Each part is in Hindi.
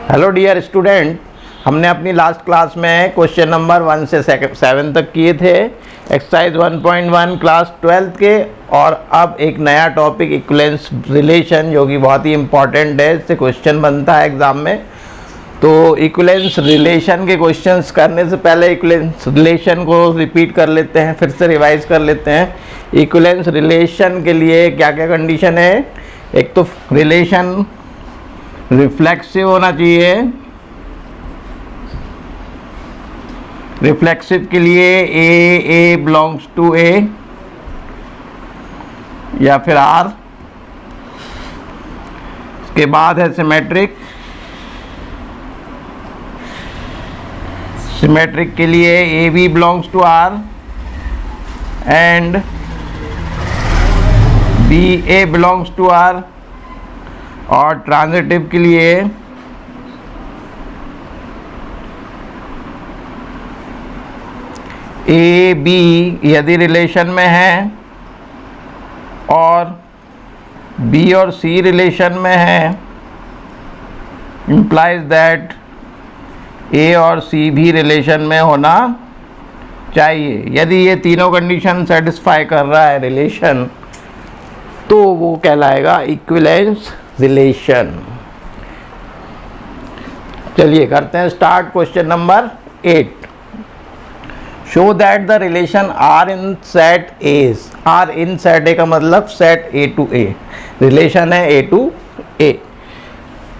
हेलो डियर स्टूडेंट, हमने अपनी लास्ट क्लास में क्वेश्चन नंबर 1 से 7 तक किए थे एक्सरसाइज 1.1 क्लास 12th के। और अब एक नया टॉपिक इक्विवेलेंस रिलेशन, जो कि बहुत ही इंपॉर्टेंट है, इससे क्वेश्चन बनता है एग्जाम में। तो इक्विवेलेंस रिलेशन के क्वेश्चंस करने से पहले इक्विवेलेंस रिलेशन को रिपीट कर लेते हैं, फिर से रिवाइज कर लेते हैं। इक्विवेलेंस रिलेशन के लिए क्या क्या कंडीशन है? एक तो रिलेशन रिफ्लेक्सिव होना चाहिए। रिफ्लेक्सिव के लिए ए बिलोंग्स टू ए या फिर आर। इसके बाद है सिमेट्रिक। सिमेट्रिक के लिए a b belongs to R and b a belongs to R. और ट्रांजिटिव के लिए ए बी यदि रिलेशन में है और बी और सी रिलेशन में है, इंप्लाइज दैट ए और सी भी रिलेशन में होना चाहिए। यदि ये तीनों कंडीशन सेटिस्फाई कर रहा है रिलेशन, तो वो कहलाएगा इक्विवेलेंस रिलेशन। चलिए करते हैं start. Question number 8, show that the relation R in set A. R in set A का मतलब set A to A, relation है A to A,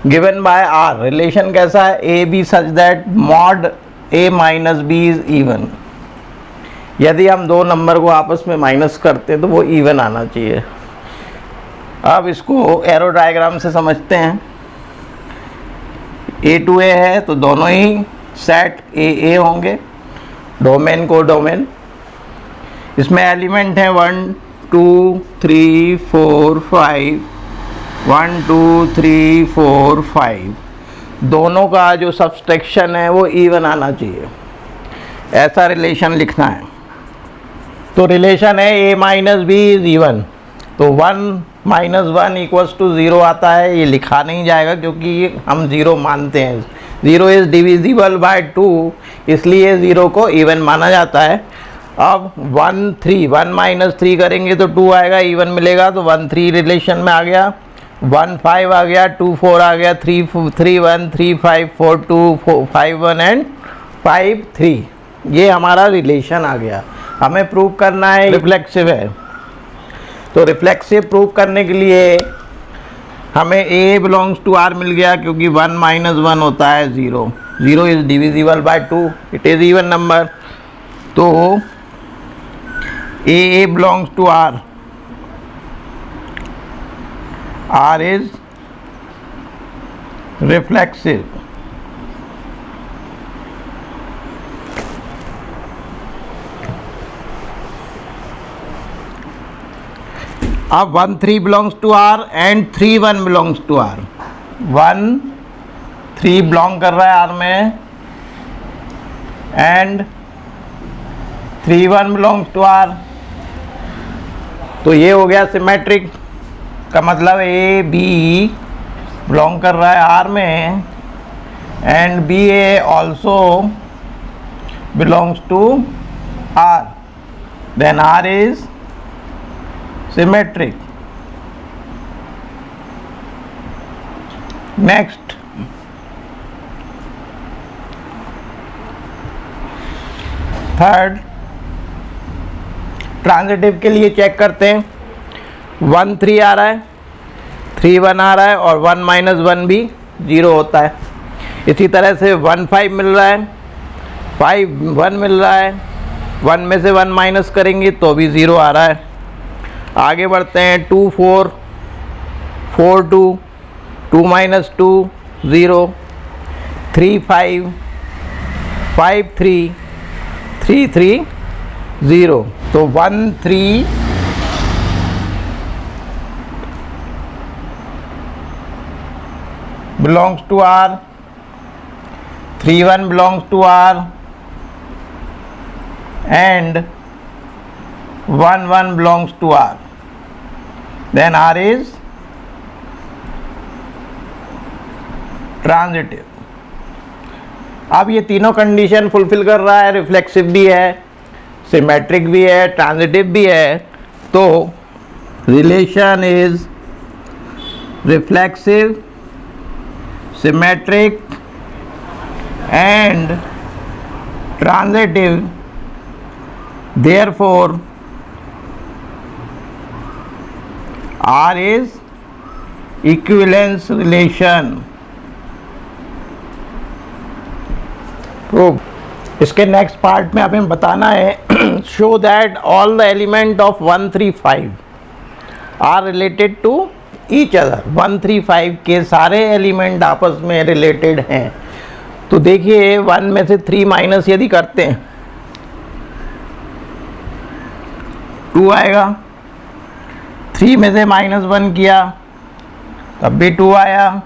given by R. Relation कैसा है? A B such that mod A minus B is even. यदि हम दो नंबर को आपस में माइनस करते हैं तो वो इवन आना चाहिए। अब इसको एरो डायग्राम से समझते हैं। ए टू ए है तो दोनों ही सेट ए ए होंगे, डोमेन को डोमेन। इसमें एलिमेंट हैं 1 2 3 4 5, 1 2 3 4 5। दोनों का जो सब्सट्रैक्शन है वो इवन आना चाहिए, ऐसा रिलेशन लिखना है। तो रिलेशन है ए माइनस बी इज इवन, तो 1 माइनस 1 इक्वल्स टू 0 आता है। ये लिखा नहीं जाएगा क्योंकि हम 0 मानते हैं। 0 इज डिविजिबल बाय 2, इसलिए 0 को इवन माना जाता है। अब 1 माइनस 3 करेंगे तो 2 आएगा, इवन मिलेगा। तो 1 3 रिलेशन में आ गया, 1 5 आ गया, 2 4 आ गया, 3 1 3 5 4 2 5 1 एंड 5 3। ये हमारा रिलेशन आ गया। हमें प्रूव करना है रिफ्लेक्सिव है। तो रिफ्लेक्सिव प्रूव करने के लिए हमें ए बिलोंग्स टू आर मिल गया, क्योंकि 1 माइनस 1 होता है 0। 0 is divisible by 2, it is even number. तो A belongs to R, R is reflexive. अब 1 3 belongs to R and 3 1 belongs to R. 1 3 belong कर रहा है आर में एंड 3 1 बिलोंग्स टू आर। तो ये हो गया सिमेट्रिक का मतलब ए बी बिलोंग कर रहा है आर में and b a also belongs to R, then R is symmetric. Next, third transitive के लिए चेक करते हैं। 1 3 आ रहा है, 3 1 आ रहा है और 1 माइनस 1 भी 0 होता है। इसी तरह से 1 5 मिल रहा है, 5 1 मिल रहा है, 1 में से 1 माइनस करेंगे तो भी 0 आ रहा है। आगे बढ़ते हैं। 2 4 4 2, 2 माइनस 2 0, 3 5 5 3 3 3 0। तो 1 3 belongs to R, 3 1 belongs to R and 1 1 belongs to R. then R is transitive. अब ये तीनों कंडीशन फुलफिल कर रहा है, रिफ्लेक्सिव भी है, सिमेट्रिक भी है, ट्रांजिटिव भी है, तो relation is reflexive, symmetric and transitive, therefore R is equivalence relation. Prove. इसके नेक्स्ट पार्ट में हमें बताना है show that all the element of 135 are related to each other. 135 के सारे एलिमेंट आपस में रिलेटेड हैं। तो देखिए 1 में से 3 माइनस यदि करते हैं 2 आएगा, 3 में से -1 किया तब भी 2 आया,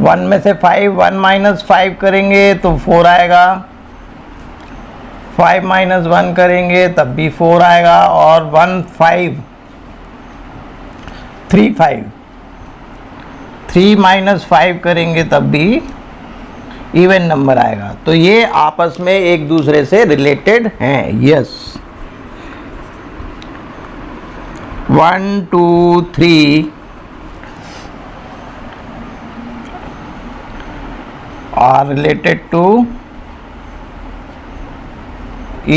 1 में से 5 1 - 5 करेंगे तो 4 आएगा, 5 - 1 करेंगे तब भी 4 आएगा, और 1 5 3 5 3 - 5 करेंगे तब भी इवन नंबर आएगा। तो ये आपस में एक दूसरे से रिलेटेड हैं। Yes, 1 2 3 are related to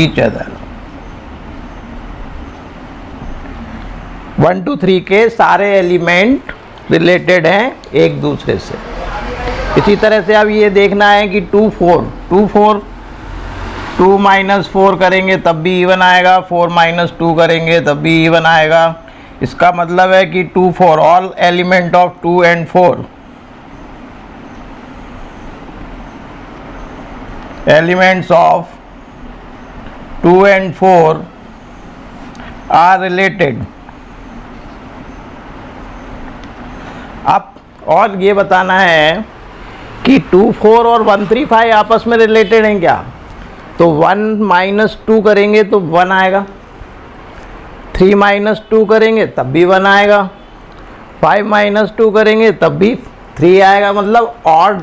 each other। 1 2 3 के सारे एलिमेंट रिलेटेड हैं एक दूसरे से। इसी तरह से अब ये देखना है कि 2 4 2 4 2 - 4 करेंगे तब भी इवन आएगा, 4 - 2 करेंगे तब भी इवन आएगा। इसका मतलब है कि 2 4 all element of 2 and 4 elements of 2 and 4 are related। अब और ये बताना है कि 2 4 और 1 3 5 आपस में रिलेटेड हैं क्या? तो 1 - 2 करेंगे तो 1 आएगा, 3 - 2 करेंगे तब भी 1 आएगा, 5 - 2 करेंगे तब भी 3 आएगा। मतलब ऑड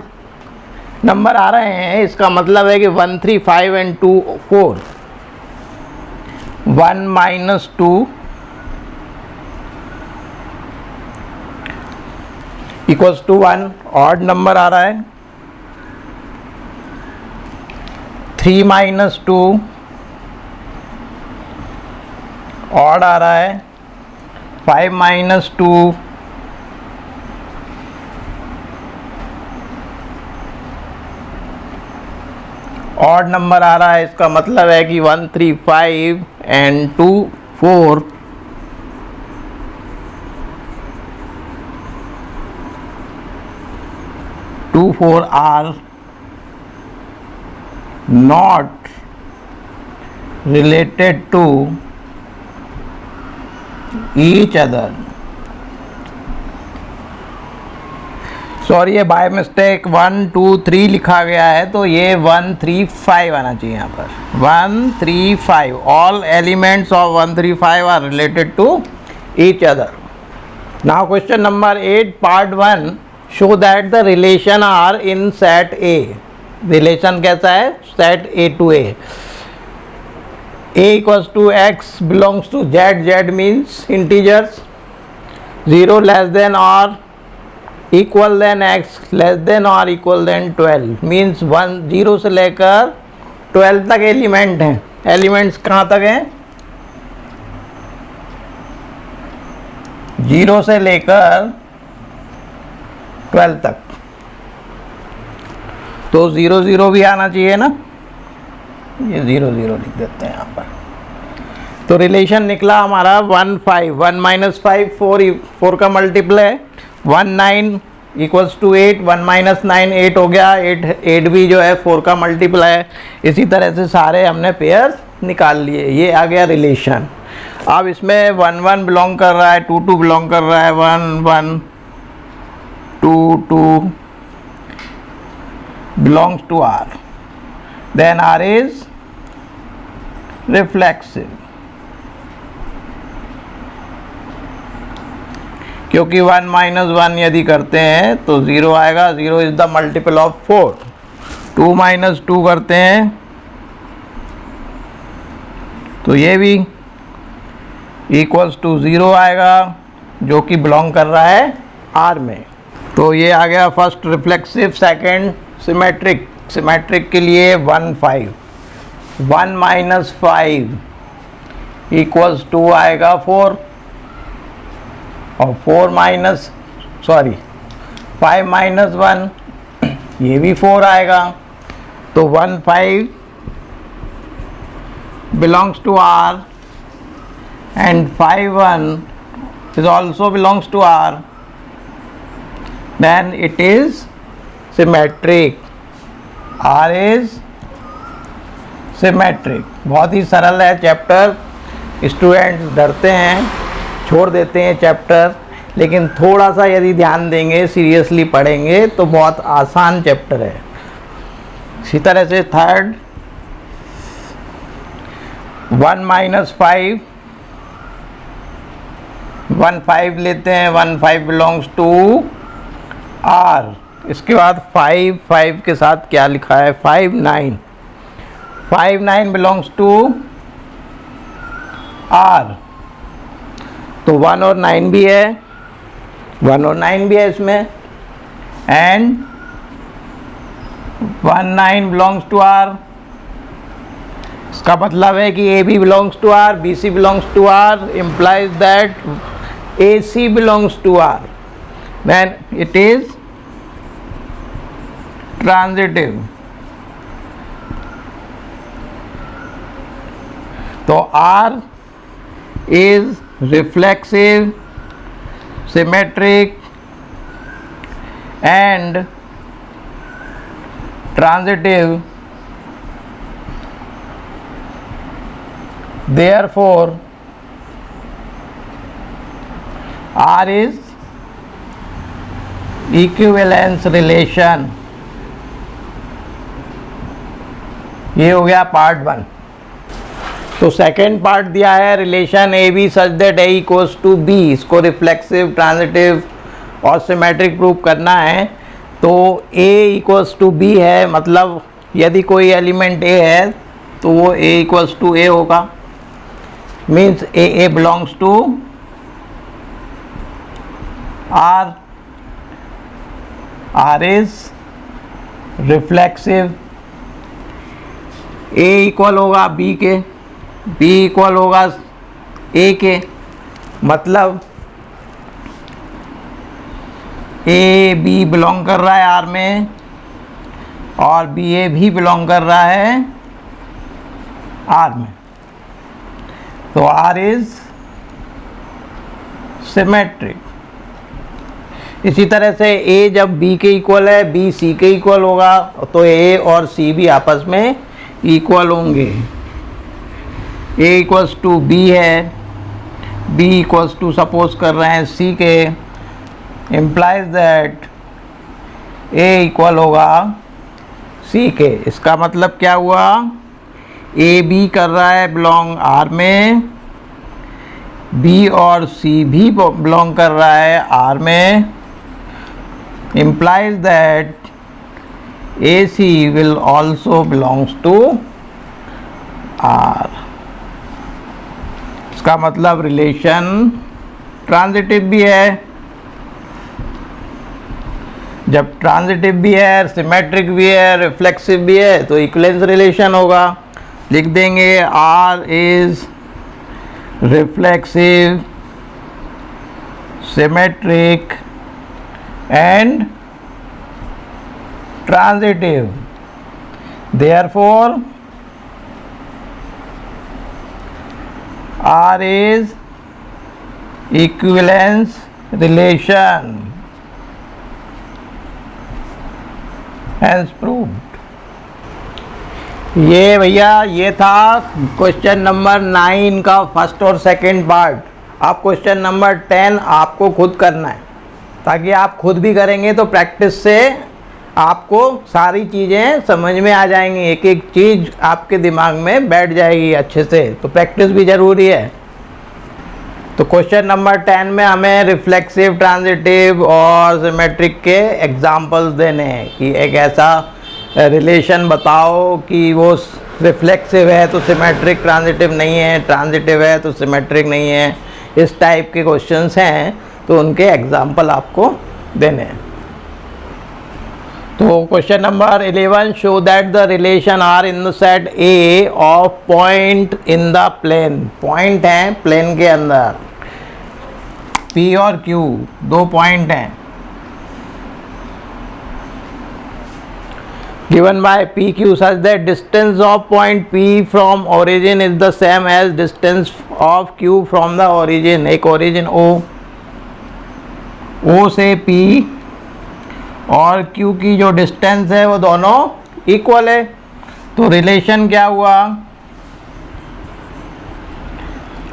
नंबर आ रहे हैं। इसका मतलब है कि 1 3 5 and 2 4 1 - 2 equals to 1 odd number आ रहा है, 3 - 2 ऑड आ रहा है, 5 - 2 ऑड नंबर आ रहा है। इसका मतलब है कि 1 3 5 and 2 4 2 4 are not related to each other। Sorry, ये बाय मिस्टेक 1 2 3 लिखा गया है, तो ये 1 3 5 आना चाहिए यहाँ पर। 1 3 5 all elements of 1 3 5 are related to each other. Now question number 8 part 1 show that the relation R in set A. Relation कैसा है? Set A to A। A equals to X belongs to Z, Z means integers, 0 less than or equal than X less than or equal than 12 means 1 0 से लेकर 12 तक एलिमेंट हैं। एलिमेंट्स कहाँ तक हैं? 0 से लेकर 12 तक। तो 0 0 भी आना चाहिए ना, ये 0 0 लिख देते हैं यहाँ पर। तो रिलेशन निकला हमारा 1 5 1 - 5 4 का मल्टीपल है, 1 9 इक्वल्स टू 8 1 - 9 8 हो गया, 8 भी जो है 4 का मल्टीपल है। इसी तरह से सारे हमने पेयर निकाल लिए। ये आ गया रिलेशन। अब इसमें 1 1 बिलोंग कर रहा है, 2 2 बिलोंग कर रहा है, 1 1 2 2 belongs to R, then R is reflexive। क्योंकि 1 - 1 यदि करते हैं तो 0 आएगा। 0 is the multiple of 4, 2 minus 2 करते हैं तो ये भी इक्वल्स टू 0 आएगा, जो कि बिलोंग कर रहा है R में। तो ये आ गया first reflexive, second symmetric. Symmetric के लिए 1 5, 1 माइनस 5 इक्वल्स टू आएगा 4, और 5 माइनस 1 ये भी 4 आएगा। तो 1 5 belongs to R and 5 1 is also belongs to R, then it is symmetric. R is symmetric। बहुत ही सरल है चैप्टर, स्टूडेंट्स डरते हैं, छोड़ देते हैं चैप्टर, लेकिन थोड़ा सा यदि ध्यान देंगे, सीरियसली पढ़ेंगे तो बहुत आसान चैप्टर है। इसी तरह से थर्ड 1 माइनस 5, 1 5 लेते हैं, 1 5 बिलोंग्स टू R। इसके बाद 5 5 के साथ क्या लिखा है, 5 9, 5 9 बिलोंग्स टू R। तो 1 और 9 भी है, 1 और 9 भी है इसमें, एंड 1 9 बिलोंग्स टू R। इसका मतलब है कि AB belongs to R, BC belongs to R, implies that AC belongs to R, then it is transitive। तो R is reflexive, symmetric and transitive, therefore R is equivalence relation। ये हो गया पार्ट 1। तो सेकेंड पार्ट दिया है relation a B such that a equals to b. इसको रिफ्लेक्सिव, ट्रांजिटिव और सिमेट्रिक प्रूव करना है। तो ए इक्वल्स टू बी है, मतलब यदि कोई एलिमेंट ए है तो वो ए इक्वल्स टू ए होगा, means a belongs to R। R is reflexive. A equal होगा बी के, बी इक्वल होगा ए के, मतलब ए बी बिलोंग कर रहा है आर में और बी ए भी बिलोंग कर रहा है आर में। तो आर इज सिमेट्रिक। इसी तरह से ए जब बी के इक्वल है, बी सी के इक्वल होगा, तो ए और सी भी आपस में इक्वल होंगे। ए इक्वल्स टू बी है, बी इक्वल्स टू सपोज कर रहे हैं सी के, इम्प्लाइज दैट ए इक्वल होगा सी के। इसका मतलब क्या हुआ, ए बी कर रहा है बिलोंग आर में, बी और सी भी बिलोंग कर रहा है आर में, implies that AC will also belongs to R। इसका मतलब रिलेशन ट्रांजिटिव भी है। जब ट्रांजिटिव भी है, सिमेट्रिक भी है, रिफ्लेक्सिव भी है, तो इक्विवेलेंस रिलेशन होगा। लिख देंगे R is reflexive, symmetric and transitive, therefore R is equivalence relation, hence proved। ये भैया ये था क्वेश्चन नंबर 9 का फर्स्ट और सेकंड पार्ट। अब क्वेश्चन नंबर 10 आपको खुद करना है, ताकि आप खुद भी करेंगे तो प्रैक्टिस से आपको सारी चीज़ें समझ में आ जाएंगी, एक एक चीज़ आपके दिमाग में बैठ जाएगी अच्छे से। तो प्रैक्टिस भी ज़रूरी है। तो क्वेश्चन नंबर 10 में हमें रिफ्लेक्सिव, ट्रांजिटिव और सिमेट्रिक के एग्जाम्पल्स देने हैं कि एक ऐसा रिलेशन बताओ कि वो रिफ्लेक्सिव है तो सिमेट्रिक, ट्रांजिटिव नहीं है, ट्रांजिटिव है तो सिमेट्रिक नहीं है। इस टाइप के क्वेश्चंस हैं तो उनके एग्जाम्पल आपको देने हैं। तो question number 11, show that the relation R in the set A of point in the plane. Point है प्लेन के अंदर, P और Q दो पॉइंट हैं। given by PQ such that distance of point P from origin is the same as distance of Q from the origin। एक origin O से P और Q की जो डिस्टेंस है वो दोनों इक्वल है। तो रिलेशन क्या हुआ,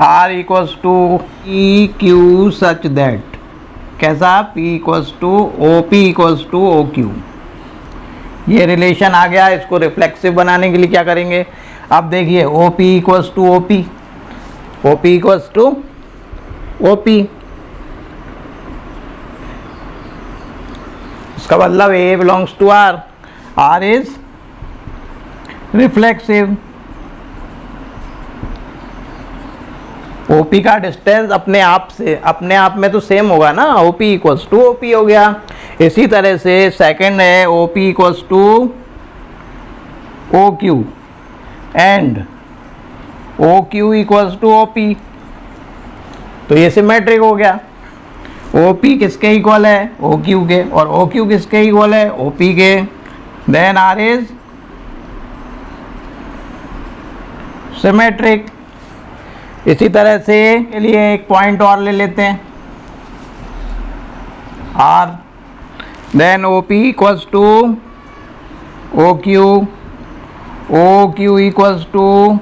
R equals to P Q such that, कैसा, P equals to O P equals to O Q. ये रिलेशन आ गया। इसको रिफ्लेक्सिव बनाने के लिए क्या करेंगे, अब देखिए O P equals to O P, O P equals to O P, इसका मतलब A belongs to R, R is reflexive. OP का डिस्टेंस अपने आप में तो सेम होगा ना, OP इक्वल्स टू OP हो गया। इसी तरह से सेकंड है OP equals to OQ and OQ equals to OP, तो ये सिमेट्रिक हो गया। OP किसके इक्वल है, OQ के, और OQ किसके इक्वल है, OP के। Then R is symmetric. इसी तरह से के लिए एक पॉइंट और ले लेते हैं R, then OP equals to OQ, OQ equals to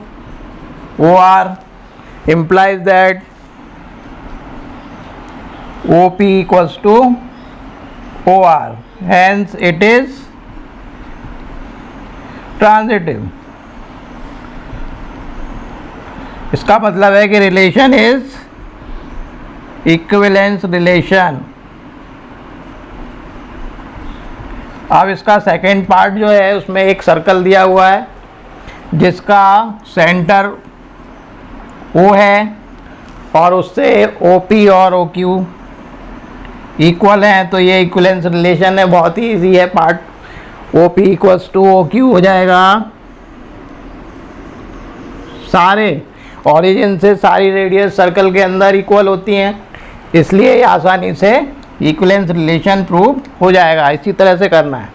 OR, implies that OP equals to OR, hence it is transitive। इसका मतलब है कि रिलेशन इज इक्विवेलेंस रिलेशन। अब इसका सेकेंड पार्ट जो है उसमें एक सर्कल दिया हुआ है जिसका सेंटर O है और उससे OP और OQ इक्वल हैं, तो ये इक्विवेलेंस रिलेशन है। बहुत ही इजी है part. OP equals to OQ हो जाएगा, सारे ओरिजिन से सारी रेडियस सर्कल के अंदर इक्वल होती हैं, इसलिए आसानी से इक्विवेलेंस रिलेशन प्रूव हो जाएगा। इसी तरह से करना है।